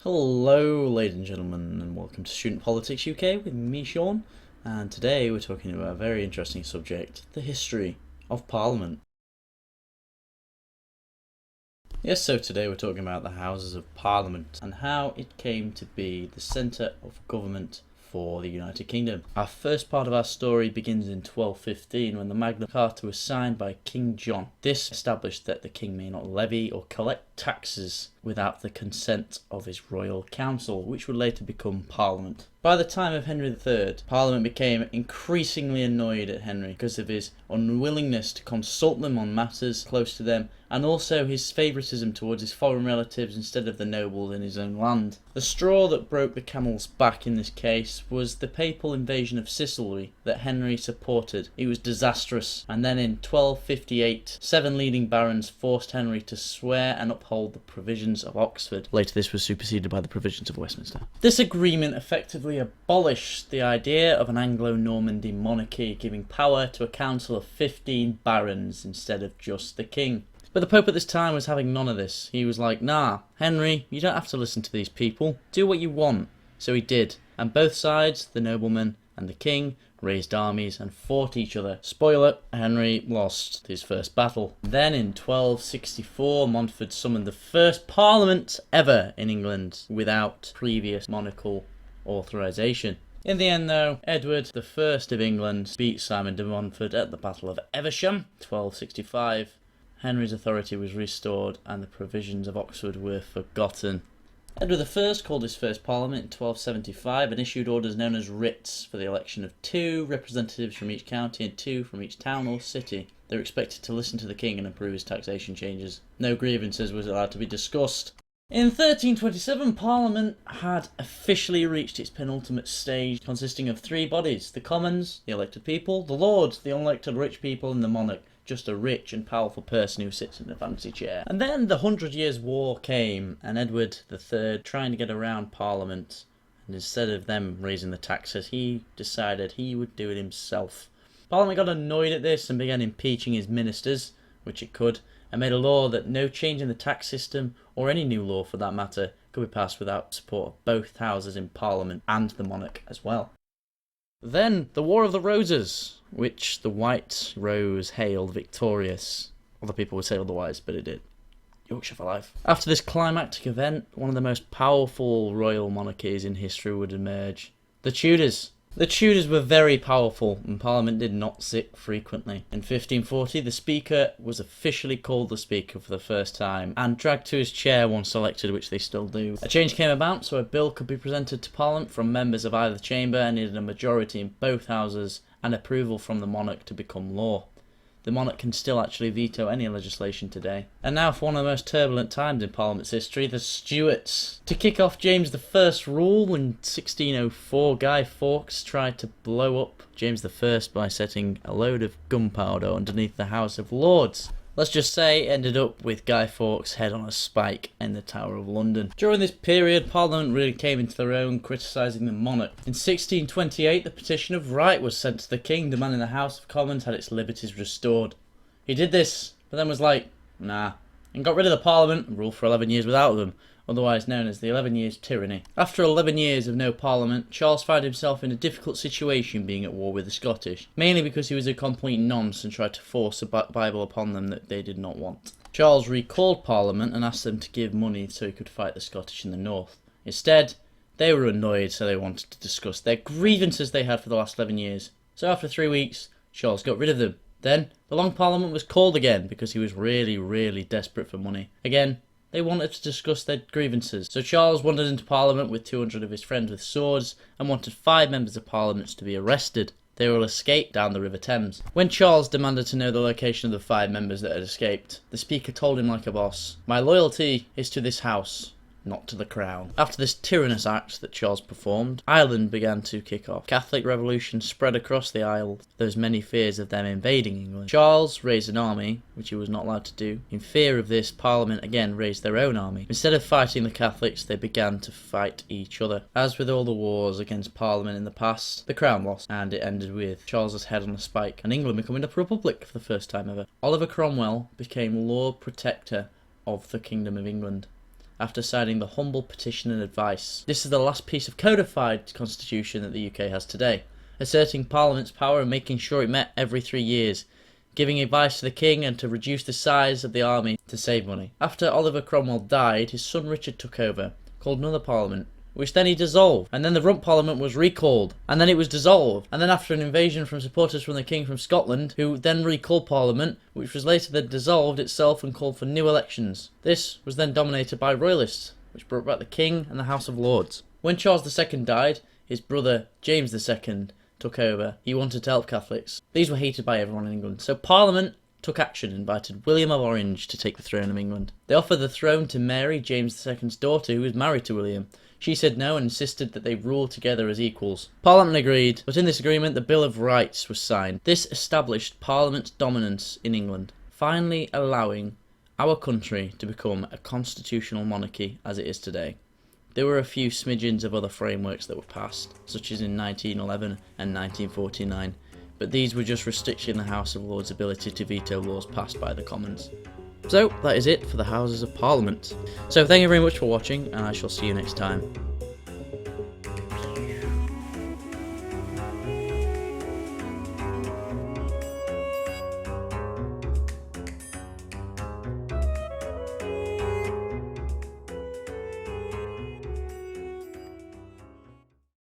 Hello, ladies and gentlemen, and welcome to Student Politics UK with me, Sean. And today we're talking about a very interesting subject, the history of Parliament. Yes, so today we're talking about the Houses of Parliament and how it came to be the centre of government for the United Kingdom. Our first part of our story begins in 1215 when the Magna Carta was signed by King John. This established that the king may not levy or collect taxes without the consent of his royal council, which would later become Parliament. By the time of Henry III, Parliament became increasingly annoyed at Henry because of his unwillingness to consult them on matters close to them, and also his favouritism towards his foreign relatives instead of the nobles in his own land. The straw that broke the camel's back in this case was the papal invasion of Sicily that Henry supported. It was disastrous, and then in 1258, 7 leading barons forced Henry to swear and uphold the provisions of Oxford. Later this was superseded by the provisions of Westminster. This agreement effectively abolished the idea of an Anglo-Normandy monarchy, giving power to a council of 15 barons instead of just the king. But the Pope at this time was having none of this. He was like, nah, Henry, you don't have to listen to these people. Do what you want. So he did. And both sides, the noblemen and the king, raised armies and fought each other. Spoiler, Henry lost his first battle. Then in 1264, Montfort summoned the first parliament ever in England without previous monarchical authorisation. In the end, though, Edward I of England beat Simon de Montfort at the Battle of Evesham, 1265. Henry's authority was restored and the provisions of Oxford were forgotten. Edward I called his first parliament in 1275 and issued orders known as writs for the election of 2 representatives from each county and 2 from each town or city. They were expected to listen to the king and approve his taxation changes. No grievances was allowed to be discussed. In 1327, Parliament had officially reached its penultimate stage, consisting of 3 bodies: the Commons, the elected people; the Lords, the unelected rich people; and the monarch, just a rich and powerful person who sits in a fancy chair. And then the 100 Years' War came, and Edward III, trying to get around Parliament, and instead of them raising the taxes, he decided he would do it himself. Parliament got annoyed at this and began impeaching his ministers, which it could, and made a law that no change in the tax system, or any new law for that matter, could be passed without support of both houses in Parliament and the monarch as well. Then the War of the Roses, which the White Rose hailed victorious. Other people would say otherwise, but it did. Yorkshire for life. After this climactic event, one of the most powerful royal monarchies in history would emerge: the Tudors. The Tudors were very powerful, and Parliament did not sit frequently. In 1540, the Speaker was officially called the Speaker for the first time, and dragged to his chair once elected, which they still do. A change came about so a bill could be presented to Parliament from members of either chamber and needed a majority in both houses and approval from the monarch to become law. The monarch can still actually veto any legislation today. And now for one of the most turbulent times in Parliament's history, the Stuarts. To kick off James I's rule in 1604, Guy Fawkes tried to blow up James I by setting a load of gunpowder underneath the House of Lords. Let's just say it ended up with Guy Fawkes' head on a spike in the Tower of London. During this period, Parliament really came into their own, criticising the monarch. In 1628, the Petition of Right was sent to the king, demanding the House of Commons had its liberties restored. He did this, but then was like, nah, and got rid of the Parliament and ruled for 11 years without them, otherwise known as the 11 Years Tyranny. After 11 years of no Parliament, Charles found himself in a difficult situation being at war with the Scottish, mainly because he was a complete nonce and tried to force a Bible upon them that they did not want. Charles recalled Parliament and asked them to give money so he could fight the Scottish in the north. Instead, they were annoyed, so they wanted to discuss their grievances they had for the last 11 years. So after 3 weeks, Charles got rid of them. Then, the Long Parliament was called again because he was really desperate for money. Again, they wanted to discuss their grievances, so Charles wandered into Parliament with 200 of his friends with swords and wanted 5 members of Parliament to be arrested. They will escape down the River Thames. When Charles demanded to know the location of the 5 members that had escaped, the Speaker told him like a boss, "My loyalty is to this house, not to the crown." After this tyrannous act that Charles performed, Ireland began to kick off. Catholic revolution spread across the isle. There was many fears of them invading England. Charles raised an army, which he was not allowed to do. In fear of this, Parliament again raised their own army. Instead of fighting the Catholics, they began to fight each other. As with all the wars against Parliament in the past, the crown lost, and it ended with Charles's head on a spike, and England becoming a republic for the first time ever. Oliver Cromwell became Lord Protector of the Kingdom of England. after signing the humble petition and advice. This is the last piece of codified constitution that the UK has today, asserting Parliament's power and making sure it met every 3 years, giving advice to the king and to reduce the size of the army to save money. After Oliver Cromwell died, his son Richard took over, called another parliament, which then he dissolved, and then the Rump Parliament was recalled, and then it was dissolved, and then after an invasion from supporters from the King from Scotland, who then recalled Parliament, which was later then dissolved itself and called for new elections. This was then dominated by Royalists, which brought back the King and the House of Lords. When Charles II died, his brother James II took over. He wanted to help Catholics. These were hated by everyone in England, so Parliament took action and invited William of Orange to take the throne of England. They offered the throne to Mary, James II's daughter, who was married to William. She said no and insisted that they rule together as equals. Parliament agreed, but in this agreement the Bill of Rights was signed. This established Parliament's dominance in England, finally allowing our country to become a constitutional monarchy as it is today. There were a few smidgens of other frameworks that were passed, such as in 1911 and 1949, but these were just restricting the House of Lords' ability to veto laws passed by the Commons. So, that is it for the Houses of Parliament. So thank you very much for watching, and I shall see you next time.